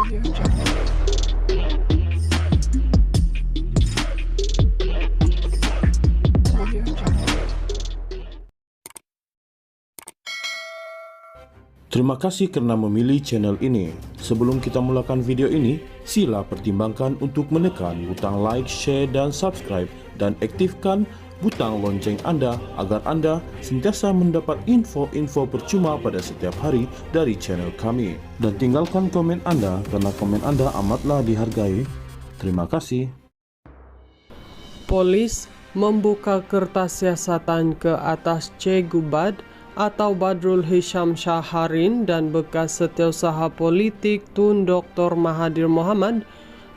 Terima kasih karena memilih channel ini. Sebelum kita mulakan video ini, sila pertimbangkan untuk menekan butang like, share, dan subscribe, dan aktifkan butang lonceng Anda agar Anda sentiasa mendapat info-info percuma pada setiap hari dari channel kami. Dan tinggalkan komen Anda karena komen Anda amatlah dihargai. Terima kasih. Polis membuka kertas siasatan ke atas C. Gubad atau Badrul Hisham Syaharin dan bekas setiausaha politik Tun Dr. Mahathir Mohamad,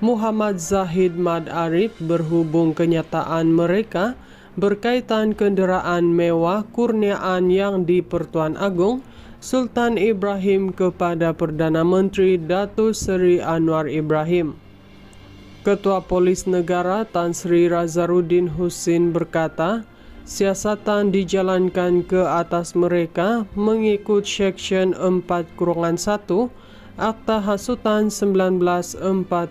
Muhammad Zahid Mad Arif berhubung kenyataan mereka berkaitan kenderaan mewah kurniaan yang di Pertuan Agong Sultan Ibrahim kepada Perdana Menteri Datuk Seri Anwar Ibrahim. Ketua Polis Negara Tan Sri Razaruddin Husin berkata, siasatan dijalankan ke atas mereka mengikut Seksyen 4-1 Akta Hasutan 1948.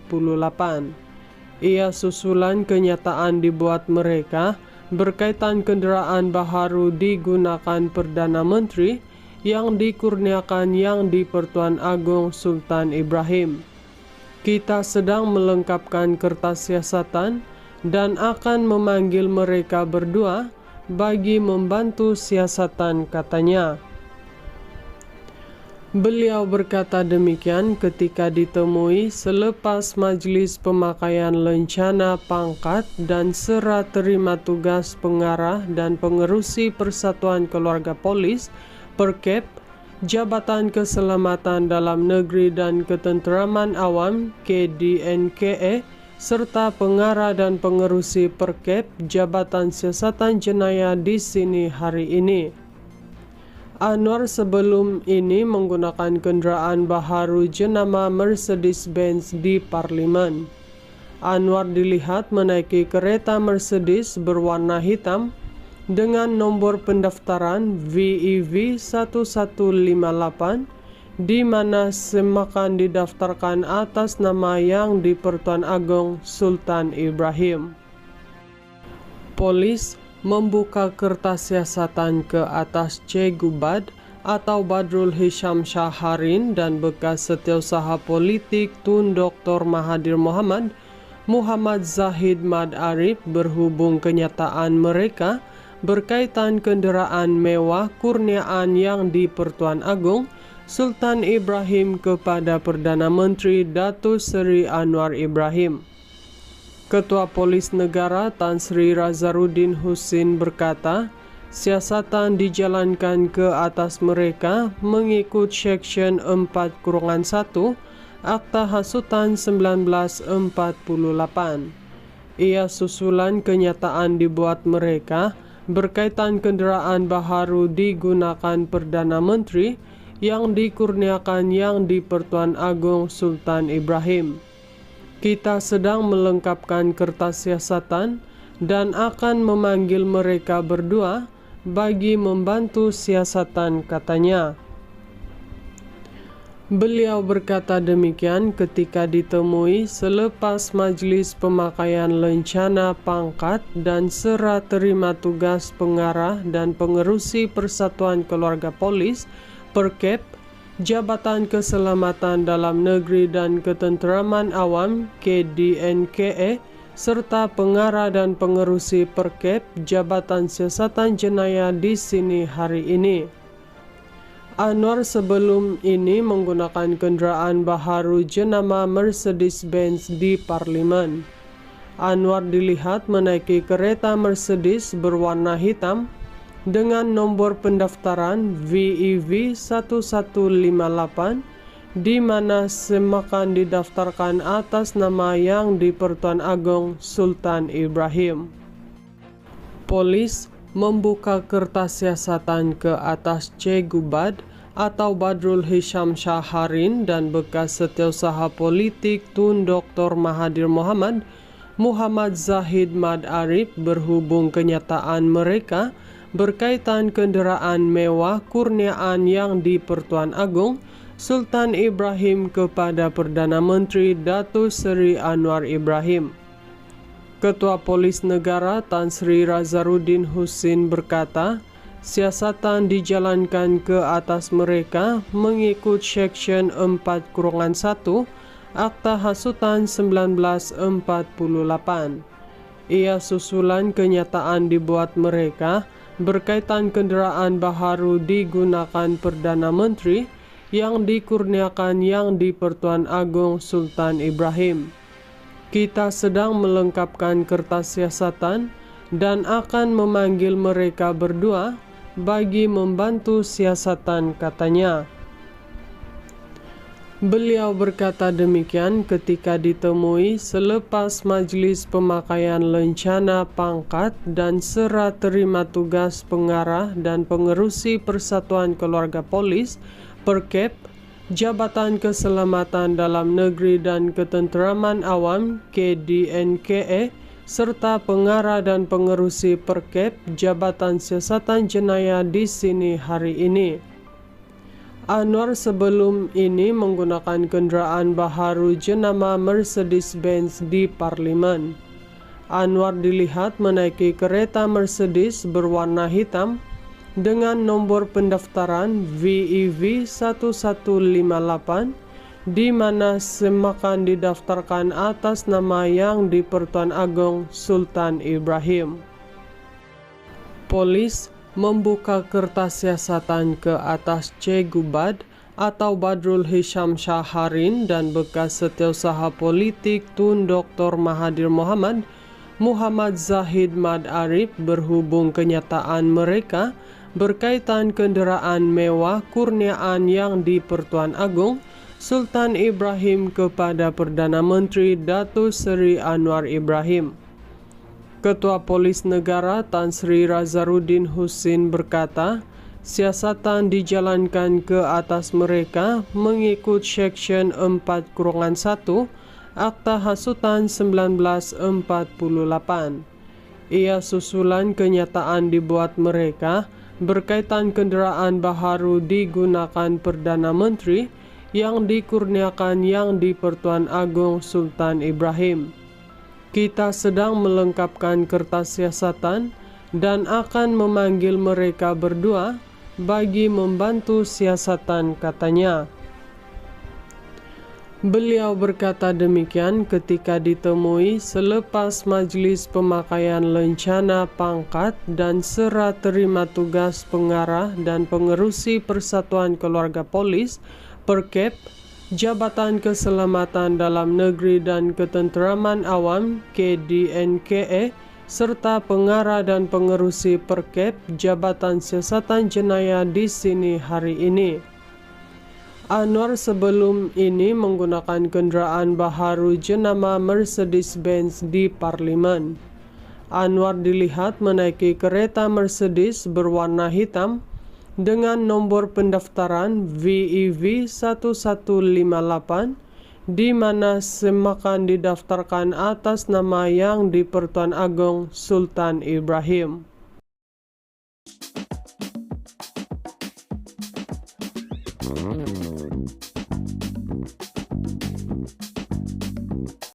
Ia susulan kenyataan dibuat mereka berkaitan kenderaan baharu digunakan Perdana Menteri yang dikurniakan yang di Pertuan Agong Sultan Ibrahim. Kita sedang melengkapkan kertas siasatan dan akan memanggil mereka berdua bagi membantu siasatan, katanya. Beliau berkata demikian ketika ditemui selepas Majlis Pemakaian Lencana Pangkat dan Serah Terima Tugas Pengarah dan Pengerusi Persatuan Keluarga Polis (Perkep), Jabatan Keselamatan Dalam Negeri dan Ketenteraman Awam (KDNKE), serta pengarah dan pengerusi Perkep Jabatan Siasatan Jenayah di sini hari ini. Anwar sebelum ini menggunakan kenderaan baharu jenama Mercedes-Benz di Parlimen. Anwar dilihat menaiki kereta Mercedes berwarna hitam dengan nombor pendaftaran VEV 1158 di mana semakan didaftarkan atas nama yang di Pertuan Agong Sultan Ibrahim. Polis membuka kertas siasatan ke atas C. Gubad atau Badrul Hisham Syaharin dan bekas setiausaha politik Tun Dr. Mahathir Mohamad, Muhammad Zahid Mad Arif berhubung kenyataan mereka berkaitan kenderaan mewah kurniaan yang di Pertuan Agong Sultan Ibrahim kepada Perdana Menteri Datuk Seri Anwar Ibrahim. Ketua Polis Negara Tan Sri Razaruddin Husin berkata, siasatan dijalankan ke atas mereka mengikut Seksyen 4-1 Akta Hasutan 1948. Ia susulan kenyataan dibuat mereka berkaitan kenderaan baharu digunakan Perdana Menteri yang dikurniakan yang di Pertuan Agong Sultan Ibrahim. Kita sedang melengkapkan kertas siasatan dan akan memanggil mereka berdua bagi membantu siasatan, katanya. Beliau berkata demikian ketika ditemui selepas Majlis Pemakaian Lencana Pangkat dan Serah Terima Tugas Pengarah dan Pengerusi Persatuan Keluarga Polis (Perkep), Jabatan Keselamatan Dalam Negeri dan Ketenteraman Awam (KDNKE), serta pengarah dan pengerusi Perkep Jabatan Siasatan Jenayah di sini hari ini. Anwar sebelum ini menggunakan kenderaan baharu jenama Mercedes-Benz di Parlimen. Anwar dilihat menaiki kereta Mercedes berwarna hitam dengan nomor pendaftaran VEV 1158 di mana semakan didaftarkan atas nama yang di Pertuan Agong Sultan Ibrahim. Polis membuka kertas siasatan ke atas C. Gubad atau Badrul Hisham Syaharin dan bekas setiausaha politik Tun Dr. Mahathir Mohamad, Muhammad Zahid Mad Arif berhubung kenyataan mereka berkaitan kenderaan mewah kurniaan yang di Pertuan Agong Sultan Ibrahim kepada Perdana Menteri Datuk Seri Anwar Ibrahim. Ketua Polis Negara Tan Sri Razarudin Husin berkata, siasatan dijalankan ke atas mereka mengikut Seksyen 4-1 Akta Hasutan 1948. Ia susulan kenyataan dibuat mereka berkaitan kenderaan baharu digunakan Perdana Menteri yang dikurniakan Yang di-Pertuan Agong Sultan Ibrahim. Kita sedang melengkapkan kertas siasatan dan akan memanggil mereka berdua bagi membantu siasatan, katanya. Beliau berkata demikian ketika ditemui selepas Majlis Pemakaian Lencana Pangkat dan Serah Terima Tugas Pengarah dan Pengerusi Persatuan Keluarga Polis (Perkep), Jabatan Keselamatan Dalam Negeri dan Ketenteraman Awam (KDNKA), serta pengarah dan pengerusi Perkep Jabatan Siasatan Jenayah di sini hari ini. Anwar sebelum ini menggunakan kenderaan baharu jenama Mercedes-Benz di Parlimen. Anwar dilihat menaiki kereta Mercedes berwarna hitam dengan nombor pendaftaran VEV 1158 di mana semakan didaftarkan atas nama Yang di-Pertuan Agong Sultan Ibrahim. Polis membuka kertas siasatan ke atas Cegubad atau Badrul Hisham Syaharin dan bekas setiausaha politik Tun Dr. Mahathir Mohamad, Muhammad Zahid Mad Arif berhubung kenyataan mereka berkaitan kenderaan mewah kurniaan Yang di-Pertuan Agong Sultan Ibrahim kepada Perdana Menteri Datuk Seri Anwar Ibrahim. Ketua Polis Negara Tan Sri Razarudin Husin berkata, siasatan dijalankan ke atas mereka mengikut Seksyen 4-1 Akta Hasutan 1948. Ia susulan kenyataan dibuat mereka berkaitan kenderaan baharu digunakan Perdana Menteri yang dikurniakan Yang di-Pertuan Agong Sultan Ibrahim. Kita sedang melengkapkan kertas siasatan dan akan memanggil mereka berdua bagi membantu siasatan, katanya. Beliau berkata demikian ketika ditemui selepas Majlis Pemakaian Lencana Pangkat dan Serah Terima Tugas Pengarah dan Pengerusi Persatuan Keluarga Polis (Perkep), Jabatan Keselamatan Dalam Negeri dan Ketenteraman Awam (KDNKA), serta pengarah dan pengerusi Perkep Jabatan Siasatan Jenayah di sini hari ini. Anwar sebelum ini menggunakan kenderaan baharu jenama Mercedes-Benz di Parlimen. Anwar dilihat menaiki kereta Mercedes berwarna hitam dengan nombor pendaftaran VEV 1158 di mana semakan didaftarkan atas nama Yang di-Pertuan Agong Sultan Ibrahim.